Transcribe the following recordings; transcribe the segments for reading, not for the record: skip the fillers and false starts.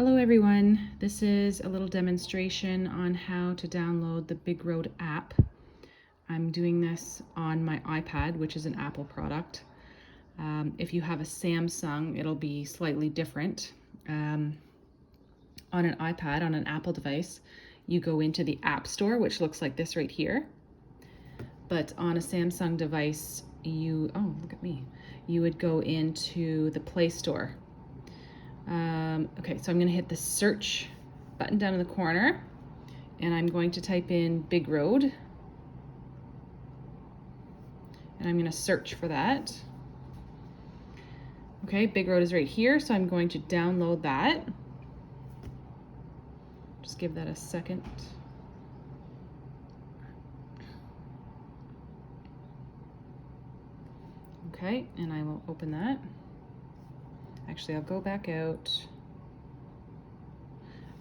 Hello everyone, this is a little demonstration on how to download the Bigroad app. I'm doing this on my iPad, which is an Apple product. If you have a Samsung, it'll be slightly different. On an iPad, on an Apple device, you go into the App Store, which looks like this right here. But on a Samsung device, oh, look at me, you would go into the Play Store. Okay, so I'm going to hit the search button down in the corner, and I'm going to type in Bigroad, and I'm going to search for that. Okay, Bigroad is right here, so I'm going to download that. Just give that a second. Okay, and I will open that. Actually, I'll go back out.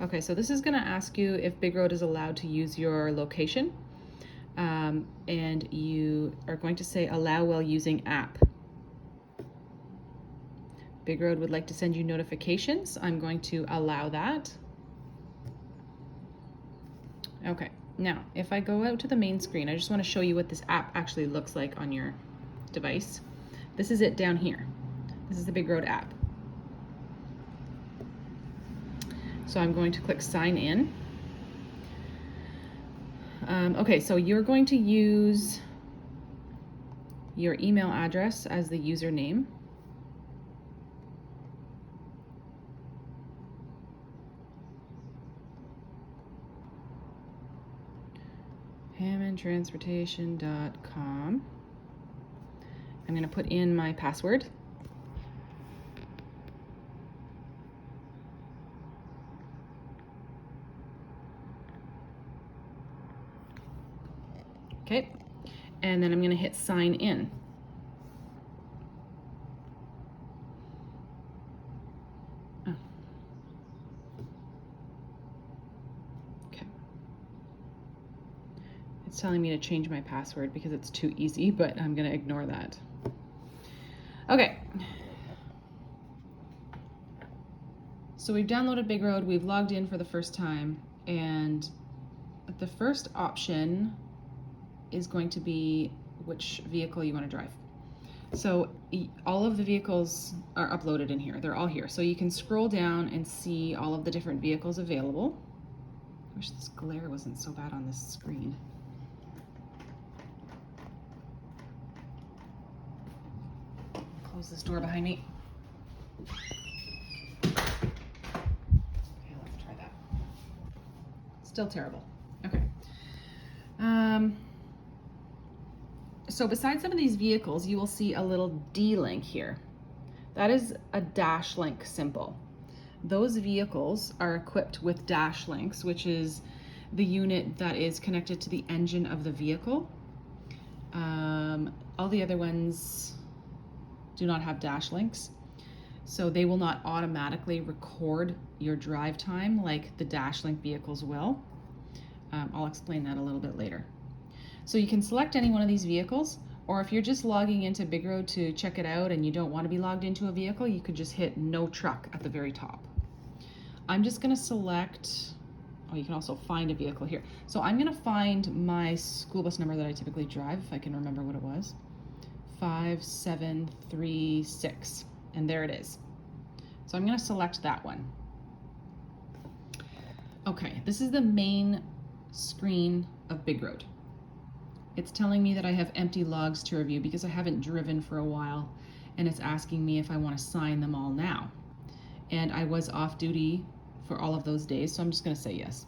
Okay, so this is going to ask you if Bigroad is allowed to use your location, and you are going to say allow while using app. Bigroad would like to send you notifications. I'm going to allow that. Okay, now if I go out to the main screen, I just want to show you what this app actually looks like on your device. This is it down here. This is the Bigroad app. So I'm going to click sign in. Okay, so you're going to use your email address as the username. hammondtransportation.com. I'm going to put in my password. Okay, and then I'm going to hit sign in. Oh. Okay. It's telling me to change my password because it's too easy, but I'm going to ignore that. Okay. So we've downloaded Bigroad, we've logged in for the first time, and the first option is going to be which vehicle you want to drive. So all of the vehicles are uploaded in here. They're all here. So you can scroll down and see all of the different vehicles available. I wish this glare wasn't so bad on this screen. Close this door behind me. Okay, let's try that. Still terrible. Okay. So beside some of these vehicles, you will see a little D link here. That is a dash link symbol. Those vehicles are equipped with dash links, which is the unit that is connected to the engine of the vehicle. All the other ones do not have dash links, so they will not automatically record your drive time like the dash link vehicles will. I'll explain that a little bit later. So you can select any one of these vehicles, or if you're just logging into Bigroad to check it out and you don't want to be logged into a vehicle, you could just hit no truck at the very top. I'm just going to select, oh, you can also find a vehicle here. So I'm going to find my school bus number that I typically drive, if I can remember what it was. 5736, and there it is. So I'm going to select that one. Okay, this is the main screen of Bigroad. It's telling me that I have empty logs to review because I haven't driven for a while, and it's asking me if I want to sign them all now. And I was off duty for all of those days, so I'm just going to say yes.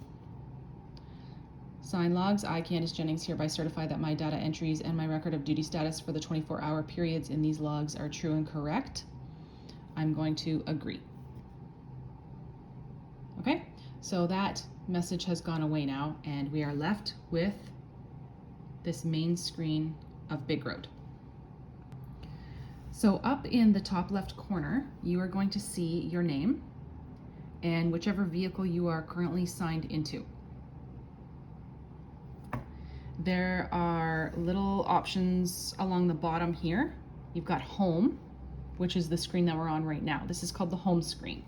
Sign logs. I, Candace Jennings, hereby certify that my data entries and my record of duty status for the 24-hour periods in these logs are true and correct. I'm going to agree. Okay, so that message has gone away now, and we are left with this main screen of Bigroad. So up in the top left corner, you are going to see your name and whichever vehicle you are currently signed into. There are little options along the bottom here. You've got home, which is the screen that we're on right now. This is called the home screen.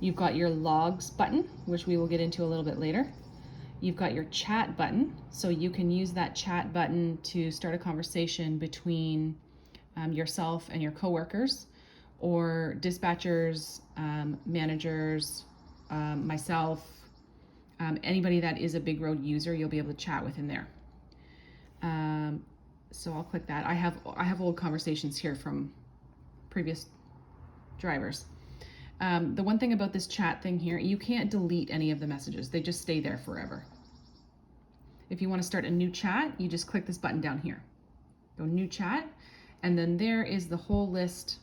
You've got your logs button, which we will get into a little bit later. You've got your chat button, so you can use that chat button to start a conversation between yourself and your coworkers, or dispatchers, managers, myself, anybody that is a Bigroad user, you'll be able to chat with in there. So I'll click that. I have old conversations here from previous drivers. The one thing about this chat thing here, you can't delete any of the messages. They just stay there forever. If you want to start a new chat, you just click this button down here. Go new chat, and then there is the whole list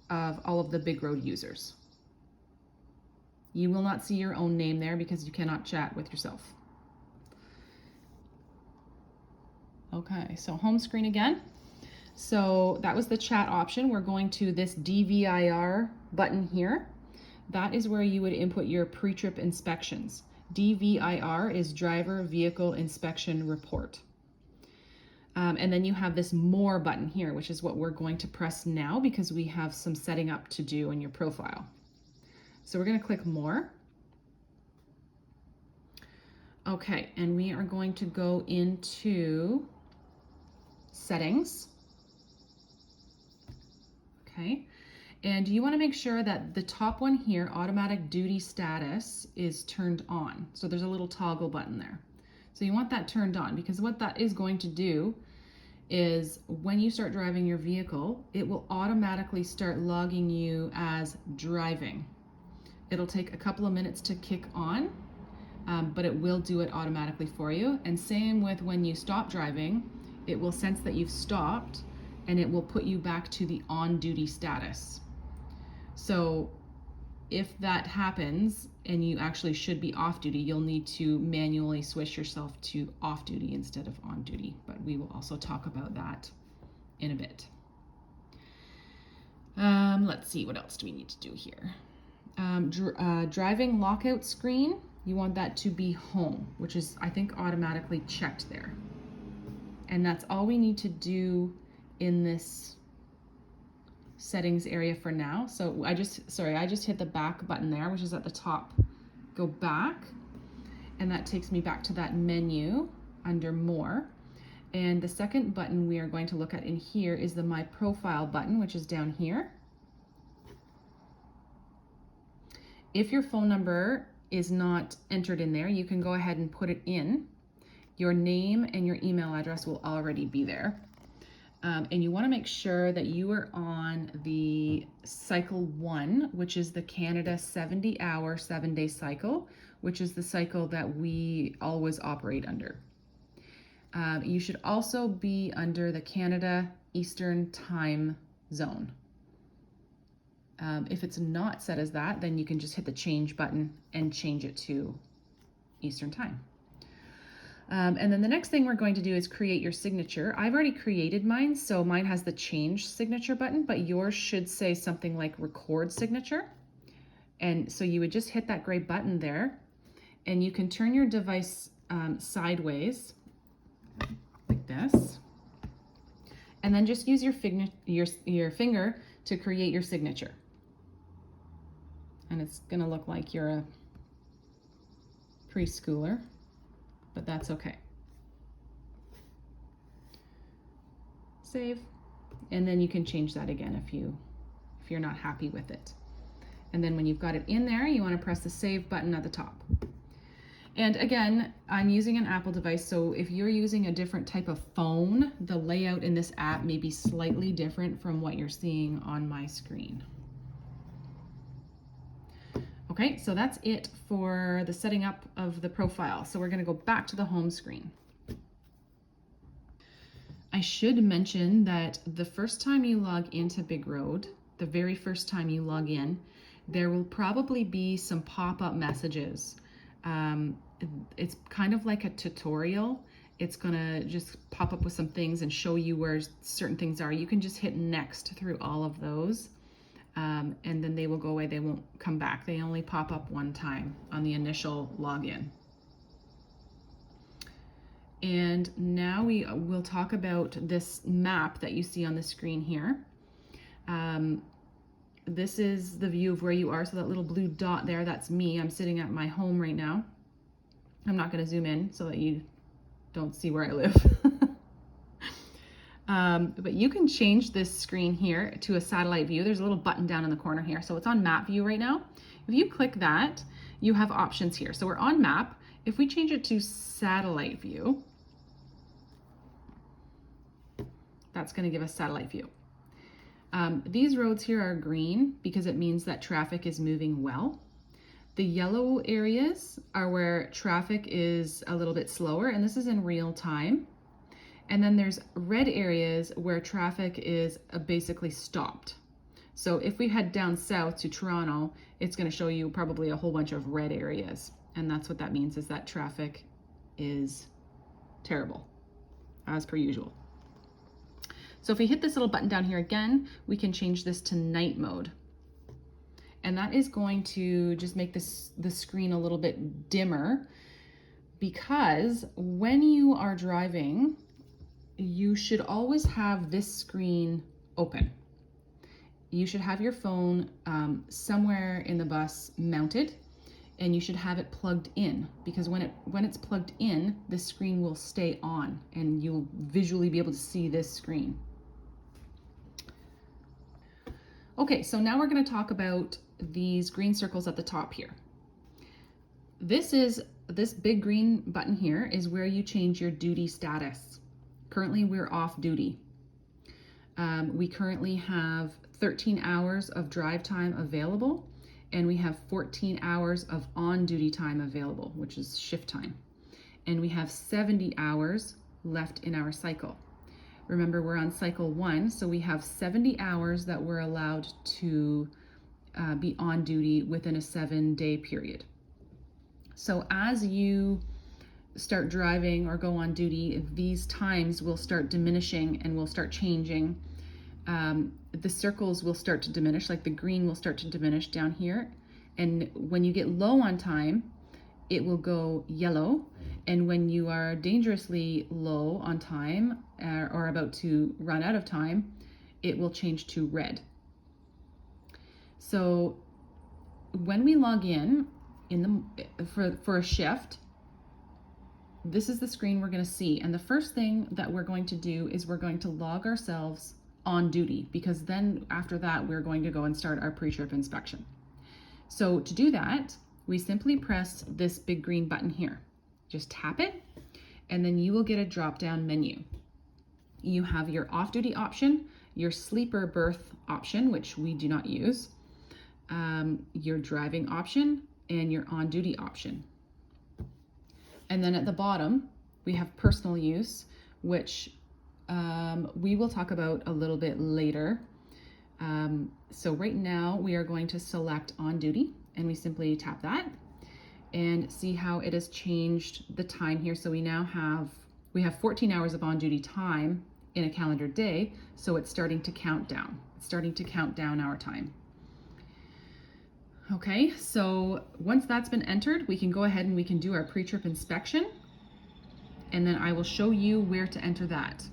of all of the Bigroad users. You will not see your own name there because you cannot chat with yourself. Okay, so home screen again. So that was the chat option. We're going to this DVIR button here. That is where you would input your pre-trip inspections. DVIR is Driver Vehicle Inspection Report. And then you have this more button here, which is what we're going to press now because we have some setting up to do in your profile. So we're going to click more. Okay, and we are going to go into settings. Okay, and you want to make sure that the top one here, automatic duty status, is turned on. So there's a little toggle button there. So you want that turned on because what that is going to do is when you start driving your vehicle, it will automatically start logging you as driving. It'll take a couple of minutes to kick on, but it will do it automatically for you. And same with when you stop driving, it will sense that you've stopped and it will put you back to the on-duty status. So if that happens and you actually should be off duty, you'll need to manually switch yourself to off duty instead of on duty, but we will also talk about that in a bit. Let's see, what else do we need to do here? Driving lockout screen, you want that to be home, which is, I think, automatically checked there. And that's all we need to do in this settings area for now. So I just hit the back button there, which is at the top. Go back, and that takes me back to that menu under more. And the second button we are going to look at in here is the My Profile button, which is down here. If your phone number is not entered in there, you can go ahead and put it in. Your name and your email address will already be there. And you want to make sure that you are on the cycle 1, which is the Canada 70-hour, 7-day cycle, which is the cycle that we always operate under. You should also be under the Canada Eastern Time Zone. If it's not set as that, then you can just hit the change button and change it to Eastern Time. And then the next thing we're going to do is create your signature. I've already created mine, so mine has the change signature button, but yours should say something like record signature. And so you would just hit that gray button there, and you can turn your device sideways like this, and then just use your finger to create your signature. And it's gonna look like you're a preschooler, but that's okay. Save, and then you can change that again if you're not happy with it. And then when you've got it in there, you want to press the save button at the top. And again, I'm using an Apple device, so if you're using a different type of phone, the layout in this app may be slightly different from what you're seeing on my screen. Okay, so that's it for the setting up of the profile. So we're going to go back to the home screen. I should mention that the first time you log into Bigroad, the very first time you log in, there will probably be some pop-up messages. It's kind of like a tutorial. It's gonna just pop up with some things and show you where certain things are. You can just hit next through all of those. And then they will go away, they won't come back. They only pop up one time on the initial login. And now we will talk about this map that you see on the screen here. this is the view of where you are. So that little blue dot there, that's me. I'm sitting at my home right now. I'm not going to zoom in so that you don't see where I live. But you can change this screen here to a satellite view. There's a little button down in the corner here. So it's on map view right now. If you click that, you have options here. So we're on map. If we change it to satellite view, that's going to give us satellite view. These roads here are green because it means that traffic is moving well. The yellow areas are where traffic is a little bit slower, and this is in real time. And then there's red areas where traffic is basically stopped. So if we head down south to Toronto, it's going to show you probably a whole bunch of red areas. And that's what that means, is that traffic is terrible, as per usual. So if we hit this little button down here again, we can change this to night mode. And that is going to just make the screen a little bit dimmer, because when you are driving, you should always have this screen open. You should have your phone somewhere in the bus mounted, and you should have it plugged in, because when it's plugged in, the screen will stay on and you'll visually be able to see this screen. Okay, so now we're going to talk about these green circles at the top here. This big green button here is where you change your duty status. Currently, we're off duty. We currently have 13 hours of drive time available, and we have 14 hours of on-duty time available, which is shift time. And we have 70 hours left in our cycle. Remember, we're on cycle 1, so we have 70 hours that we're allowed to be on duty within a 7-day period. So as you start driving or go on duty, these times will start diminishing and will start changing. The circles will start to diminish, like the green will start to diminish down here. And when you get low on time, it will go yellow. And when you are dangerously low on time or about to run out of time, it will change to red. So when we log in for a shift, this is the screen we're going to see. And the first thing that we're going to do is we're going to log ourselves on duty, because then after that, we're going to go and start our pre-trip inspection. So to do that, we simply press this big green button here. Just tap it, and then you will get a drop-down menu. You have your off-duty option, your sleeper berth option, which we do not use, your driving option, and your on-duty option. And then at the bottom, we have personal use, which we will talk about a little bit later. So right now we are going to select on duty, and we simply tap that and see how it has changed the time here. So we have 14 hours of on duty time in a calendar day. So it's starting to count down. It's starting to count down our time. Okay, so once that's been entered, we can go ahead and we can do our pre-trip inspection, and then I will show you where to enter that.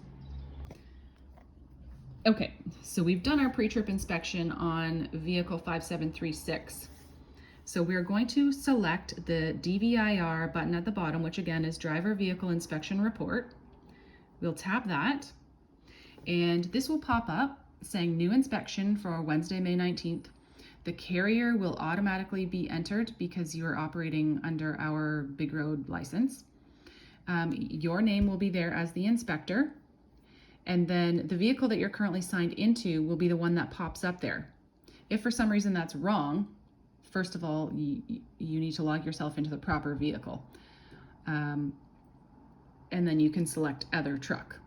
Okay, so we've done our pre-trip inspection on vehicle 5736. So we're going to select the DVIR button at the bottom, which again is Driver Vehicle Inspection Report. We'll tap that, and this will pop up saying new inspection for Wednesday, May 19th. The carrier will automatically be entered because you are operating under our Bigroad license. Your name will be there as the inspector, and then the vehicle that you're currently signed into will be the one that pops up there. If for some reason that's wrong, first of all, you need to log yourself into the proper vehicle, and then you can select other truck.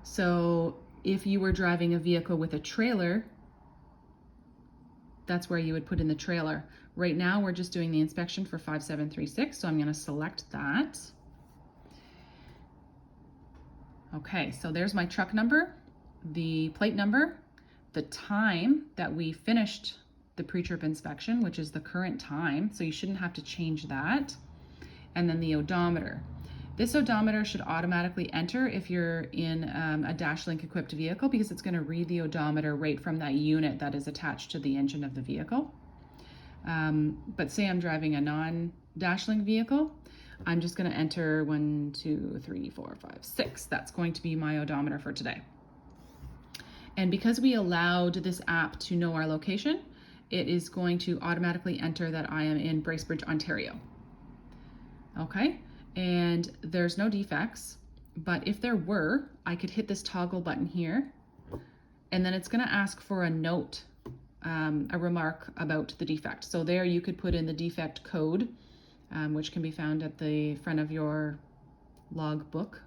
So if you were driving a vehicle with a trailer, that's where you would put in the trailer. Right now, we're just doing the inspection for 5736, so I'm going to select that. Okay, so there's my truck number, the plate number, the time that we finished the pre-trip inspection, which is the current time, so you shouldn't have to change that, and then the odometer. This odometer should automatically enter if you're in a DashLink equipped vehicle, because it's going to read the odometer right from that unit that is attached to the engine of the vehicle. But say I'm driving a non-DashLink vehicle, I'm just going to enter 1, 2, 3, 4, 5, 6. That's going to be my odometer for today. And because we allowed this app to know our location, it is going to automatically enter that I am in Bracebridge, Ontario. Okay, and there's no defects, but if there were, I could hit this toggle button here, and then it's going to ask for a note, a remark about the defect. So there you could put in the defect code, which can be found at the front of your logbook,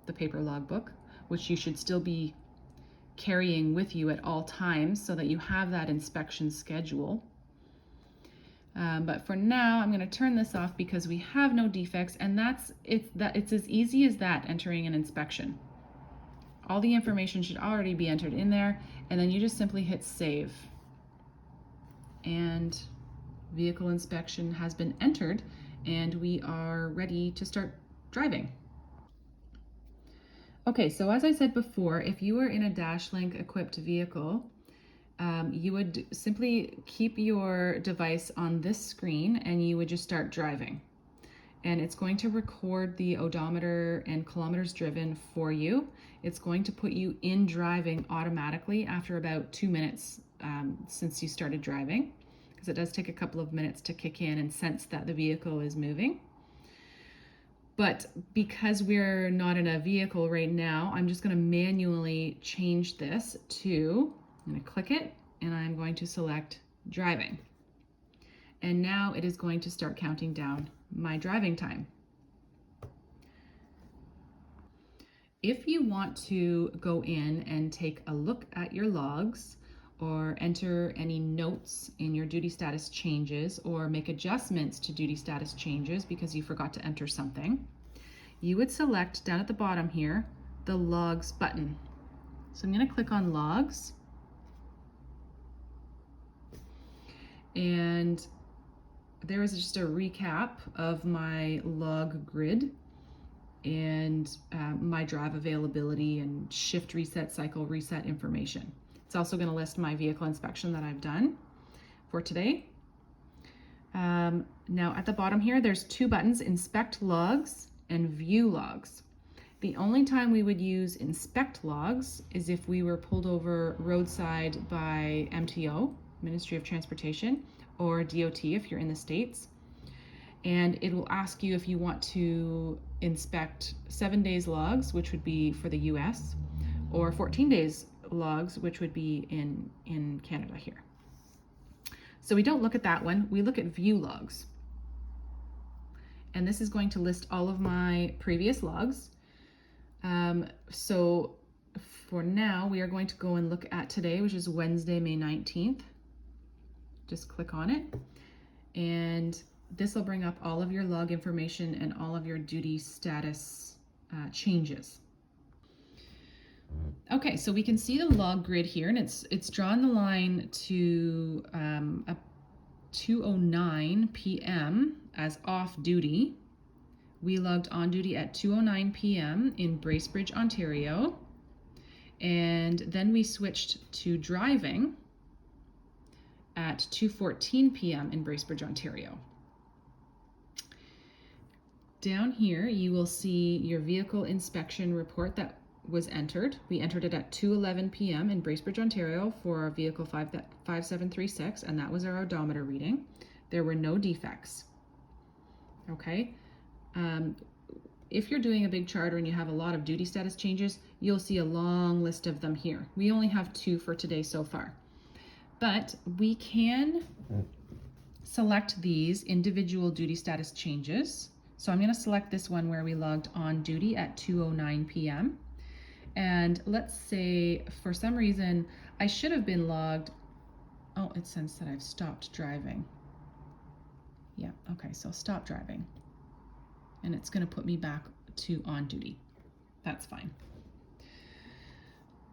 the paper logbook, which you should still be carrying with you at all times so that you have that inspection schedule. But for now, I'm going to turn this off because we have no defects, and it's as easy as that, entering an inspection. All the information should already be entered in there, and then you just simply hit save. And vehicle inspection has been entered, and we are ready to start driving. Okay, so as I said before, if you were in a DashLink equipped vehicle, you would simply keep your device on this screen and you would just start driving. And it's going to record the odometer and kilometers driven for you. It's going to put you in driving automatically after about 2 minutes since you started driving, because it does take a couple of minutes to kick in and sense that the vehicle is moving. But because we're not in a vehicle right now, I'm just going to manually change this to, I'm going to click it, and I'm going to select driving. And now it is going to start counting down my driving time. If you want to go in and take a look at your logs, or enter any notes in your duty status changes, or make adjustments to duty status changes because you forgot to enter something, you would select down at the bottom here the logs button. So I'm going to click on logs, and there is just a recap of my log grid and my drive availability and shift reset, cycle reset information. It's also going to list my vehicle inspection that I've done for today. Now at the bottom here, there's 2 buttons, inspect logs and view logs. The only time we would use inspect logs is if we were pulled over roadside by MTO, Ministry of Transportation, or DOT if you're in the States. And it will ask you if you want to inspect 7 days logs, which would be for the US, or 14 days logs, which would be in Canada here. So we don't look at that one, we look at view logs. And this is going to list all of my previous logs. So for now, we are going to go and look at today, which is Wednesday, May 19th. Just click on it, and this will bring up all of your log information and all of your duty status changes. Okay, so we can see the log grid here, and it's drawn the line to 2:09 p.m. as off duty. We logged on duty at 2:09 p.m. in Bracebridge, Ontario, and then we switched to driving at 2:14 p.m. in Bracebridge, Ontario. Down here, you will see your vehicle inspection report that was entered. We entered it at 2:11 p.m. in Bracebridge, Ontario for our vehicle 5736, and that was our odometer reading. There were no defects. Okay. If you're doing a big charter and you have a lot of duty status changes, you'll see a long list of them here. We only have 2 for today so far. But we can select these individual duty status changes. So I'm going to select this one where we logged on duty at 2:09 p.m. And let's say for some reason I should have been logged. Oh, it says that I've stopped driving. Yeah, okay, so stop driving. And it's going to put me back to on duty. That's fine.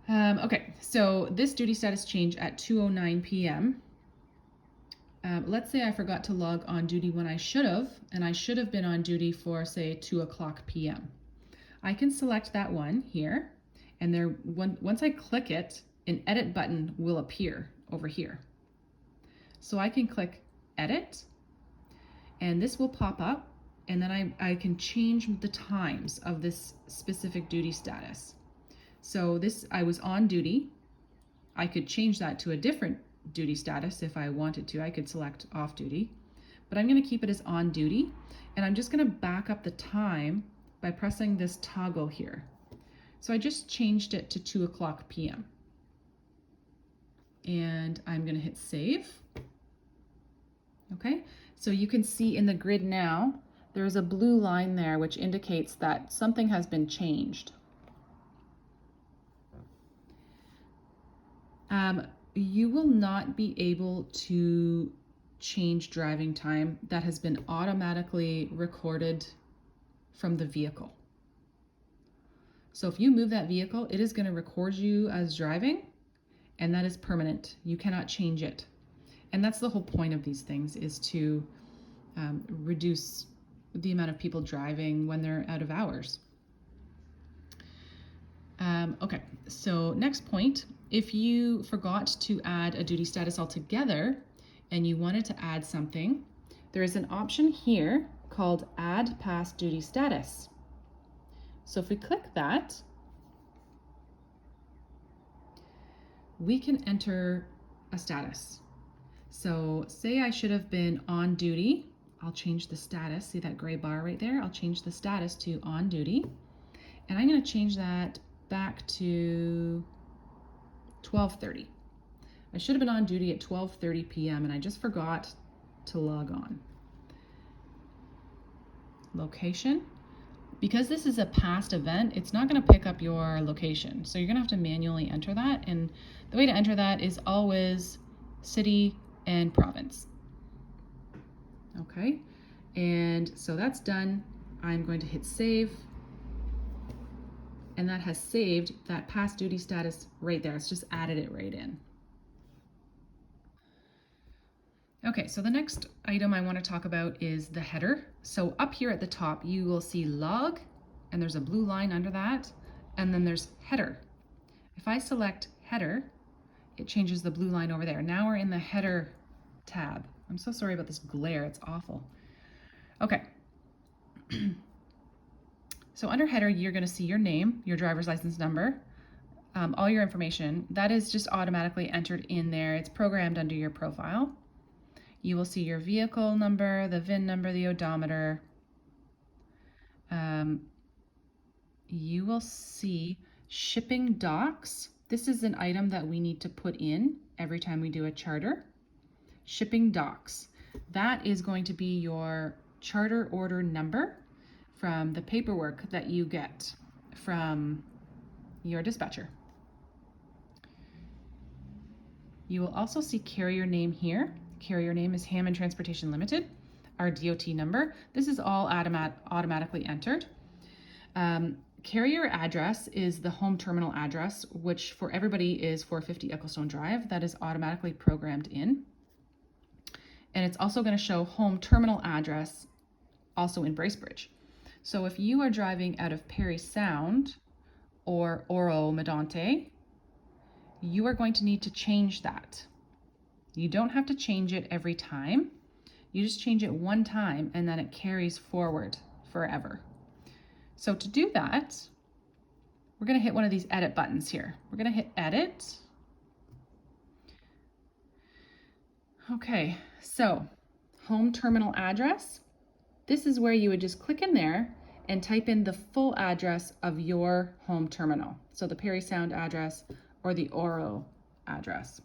Okay, so this duty status change at 2:09 p.m. let's say I forgot to log on duty when I should have, and I should have been on duty for, say, 2 o'clock p.m. I can select that one here, and once I click it, an edit button will appear over here. So I can click edit, and this will pop up, and then I can change the times of this specific duty status. So I was on duty. I could change that to a different duty status if I wanted to. I could select off duty, but I'm going to keep it as on duty, and I'm just going to back up the time by pressing this toggle here. So I just changed it to 2 o'clock p.m. and I'm going to hit save. Okay, so you can see in the grid now, there's a blue line there which indicates that something has been changed. You will not be able to change driving time that has been automatically recorded from the vehicle. So if you move that vehicle, it is going to record you as driving, and that is permanent. You cannot change it. And that's the whole point of these things, is to reduce the amount of people driving when they're out of hours. Okay, so next point, if you forgot to add a duty status altogether and you wanted to add something, there is an option here called Add Past Duty Status. So if we click that, we can enter a status. So say I should have been on duty. I'll change the status. See that gray bar right there? I'll change the status to on duty. And I'm going to change that back to 12:30. I should have been on duty at 12:30 p.m. and I just forgot to log on. Location. Because this is a past event, it's not going to pick up your location. So you're going to have to manually enter that. And the way to enter that is always city and province. Okay. And so that's done. I'm going to hit save. And that has saved that past duty status right there. It's just added it right in. Okay, so the next item I want to talk about is the header. So up here at the top, you will see log, and there's a blue line under that, and then there's header. If I select header, it changes the blue line over there. Now we're in the header tab. I'm so sorry about this glare, it's awful. Okay. So under header, you're going to see your name, your driver's license number, all your information. That is just automatically entered in there. It's programmed under your profile. You will see your vehicle number, the VIN number, the odometer. You will see shipping docs. This is an item that we need to put in every time we do a charter. Shipping docs. That is going to be your charter order number from the paperwork that you get from your dispatcher. You will also see carrier name here. Carrier name is Hammond Transportation Limited. Our DOT number. This is all automatically entered. Carrier address is the home terminal address, which for everybody is 450 Ecclestone Drive. That is automatically programmed in. And it's also going to show home terminal address also in Bracebridge. So if you are driving out of Parry Sound or Oro Medonte, you are going to need to change that. You don't have to change it every time. You just change it one time and then it carries forward forever. So to do that, we're going to hit one of these edit buttons here. We're going to hit edit. Okay, so home terminal address. This is where you would just click in there and type in the full address of your home terminal. So the Parry Sound address or the Oro address.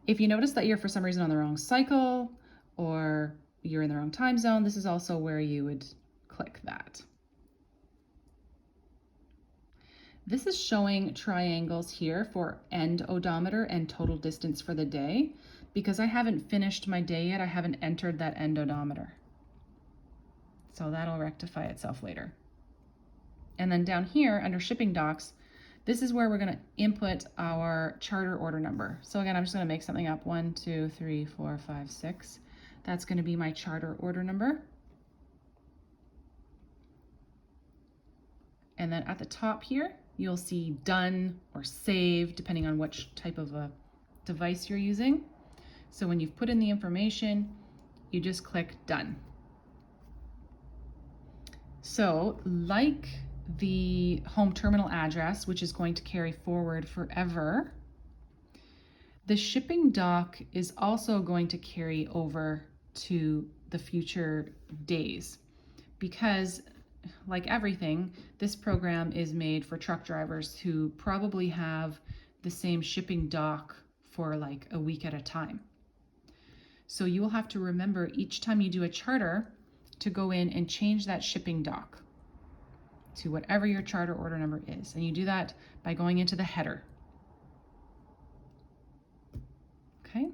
If you notice that you're for some reason on the wrong cycle or you're in the wrong time zone, this is also where you would click that. This is showing triangles here for end odometer and total distance for the day. Because I haven't finished my day yet, I haven't entered that end odometer. So that'll rectify itself later. And then down here under shipping docs, This is where we're going to input our charter order number. So again, I'm just going to make something up. 1, 2, 3, 4, 5, 6. That's going to be my charter order number. And then at the top here, you'll see done or save, depending on which type of a device you're using. So when you've put in the information, you just click done. So like the home terminal address, which is going to carry forward forever, the shipping dock is also going to carry over to the future days, because like everything, this program is made for truck drivers who probably have the same shipping dock for like a week at a time. So you will have to remember each time you do a charter to go in and change that shipping dock to whatever your charter order number is. And you do that by going into the header. Okay.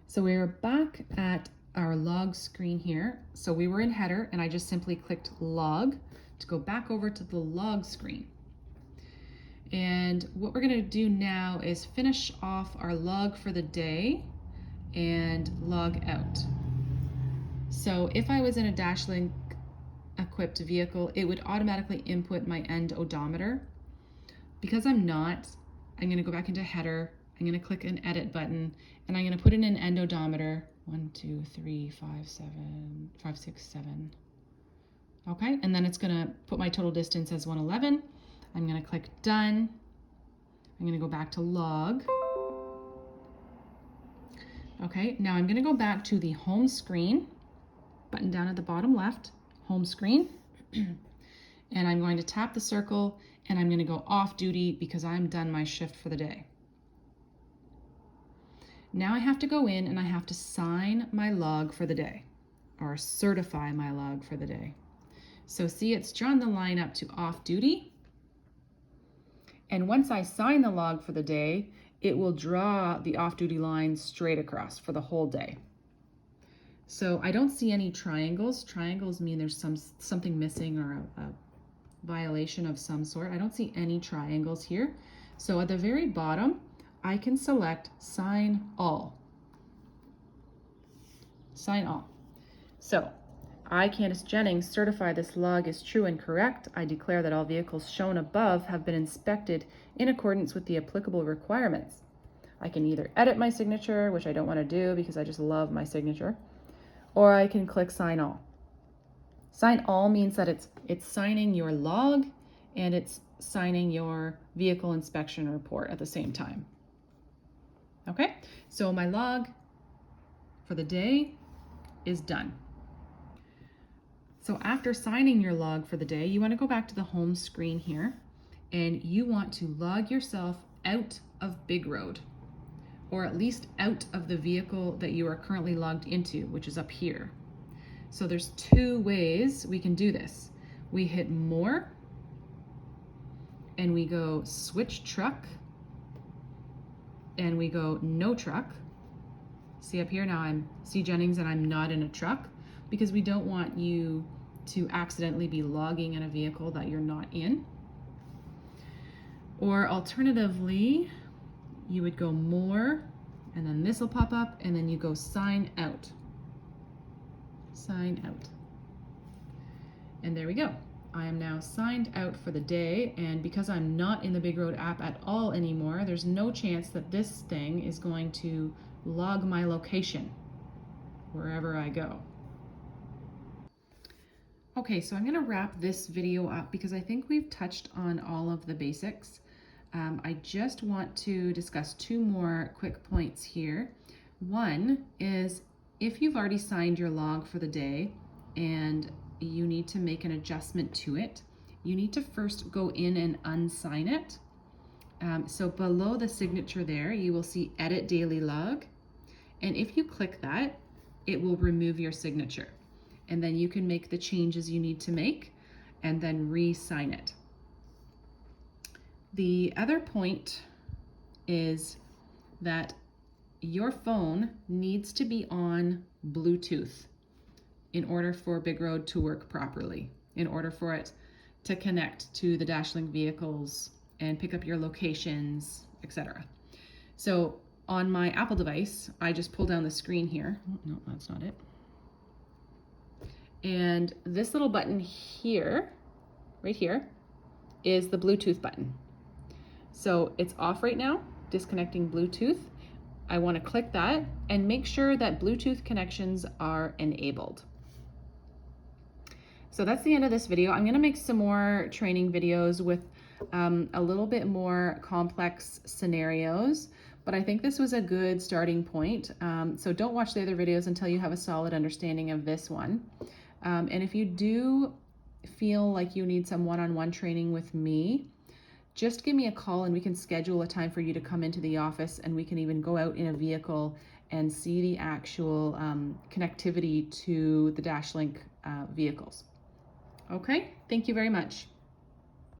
So we're back at our log screen here. So we were in header and I just simply clicked log to go back over to the log screen. And what we're going to do now is finish off our log for the day and log out. So if I was in a DashLink equipped vehicle, it would automatically input my end odometer. Because I'm not, I'm going to go back into header. I'm going to click an edit button and I'm going to put in an end odometer. 1, 2, 3, 5, 7, 5, 6, 7. Okay, and then it's going to put my total distance as 111. I'm going to click done. I'm going to go back to log. Okay, now I'm going to go back to the home screen, button down at the bottom left, home screen. And I'm going to tap the circle and I'm going to go off duty because I'm done my shift for the day. Now I have to go in and I have to sign my log for the day, or certify my log for the day. So see, it's drawn the line up to off duty. And once I sign the log for the day, it will draw the off-duty line straight across for the whole day. So I don't see any triangles. Triangles mean there's something missing or a violation of some sort. I don't see any triangles here. So at the very bottom, I can select sign all. Sign all. So I, Candace Jennings, certify this log is true and correct. I declare that all vehicles shown above have been inspected in accordance with the applicable requirements. I can either edit my signature, which I don't want to do because I just love my signature, or I can click sign all. Sign all means that it's signing your log and it's signing your vehicle inspection report at the same time. Okay, so my log for the day is done. So after signing your log for the day, you want to go back to the home screen here and you want to log yourself out of Bigroad, or at least out of the vehicle that you are currently logged into, which is up here. So there's 2 ways we can do this. We hit more and we go switch truck and we go no truck. See up here now I'm C. Jennings and I'm not in a truck, because we don't want you to accidentally be logging in a vehicle that you're not in. Or alternatively, you would go more and then this will pop up and then you go sign out. Sign out. And there we go. I am now signed out for the day, and because I'm not in the Bigroad app at all anymore, there's no chance that this thing is going to log my location wherever I go. Okay, so I'm going to wrap this video up because I think we've touched on all of the basics. I just want to discuss 2 more quick points here. One is, if you've already signed your log for the day and you need to make an adjustment to it, you need to first go in and unsign it. So below the signature there, you will see Edit Daily Log. And if you click that, it will remove your signature. And then you can make the changes you need to make and then re-sign it. The other point is that your phone needs to be on Bluetooth in order for Bigroad to work properly, in order for it to connect to the DashLink vehicles and pick up your locations, etc. So on my Apple device, I just pull down the screen here. Oh, no, that's not it. And this little button here, right here, is the Bluetooth button. So it's off right now, disconnecting Bluetooth. I want to click that and make sure that Bluetooth connections are enabled. So that's the end of this video. I'm going to make some more training videos with a little bit more complex scenarios, but I think this was a good starting point. So don't watch the other videos until you have a solid understanding of this one. And if you do feel like you need some one-on-one training with me, just give me a call and we can schedule a time for you to come into the office, and we can even go out in a vehicle and see the actual connectivity to the DashLink vehicles. Okay, thank you very much.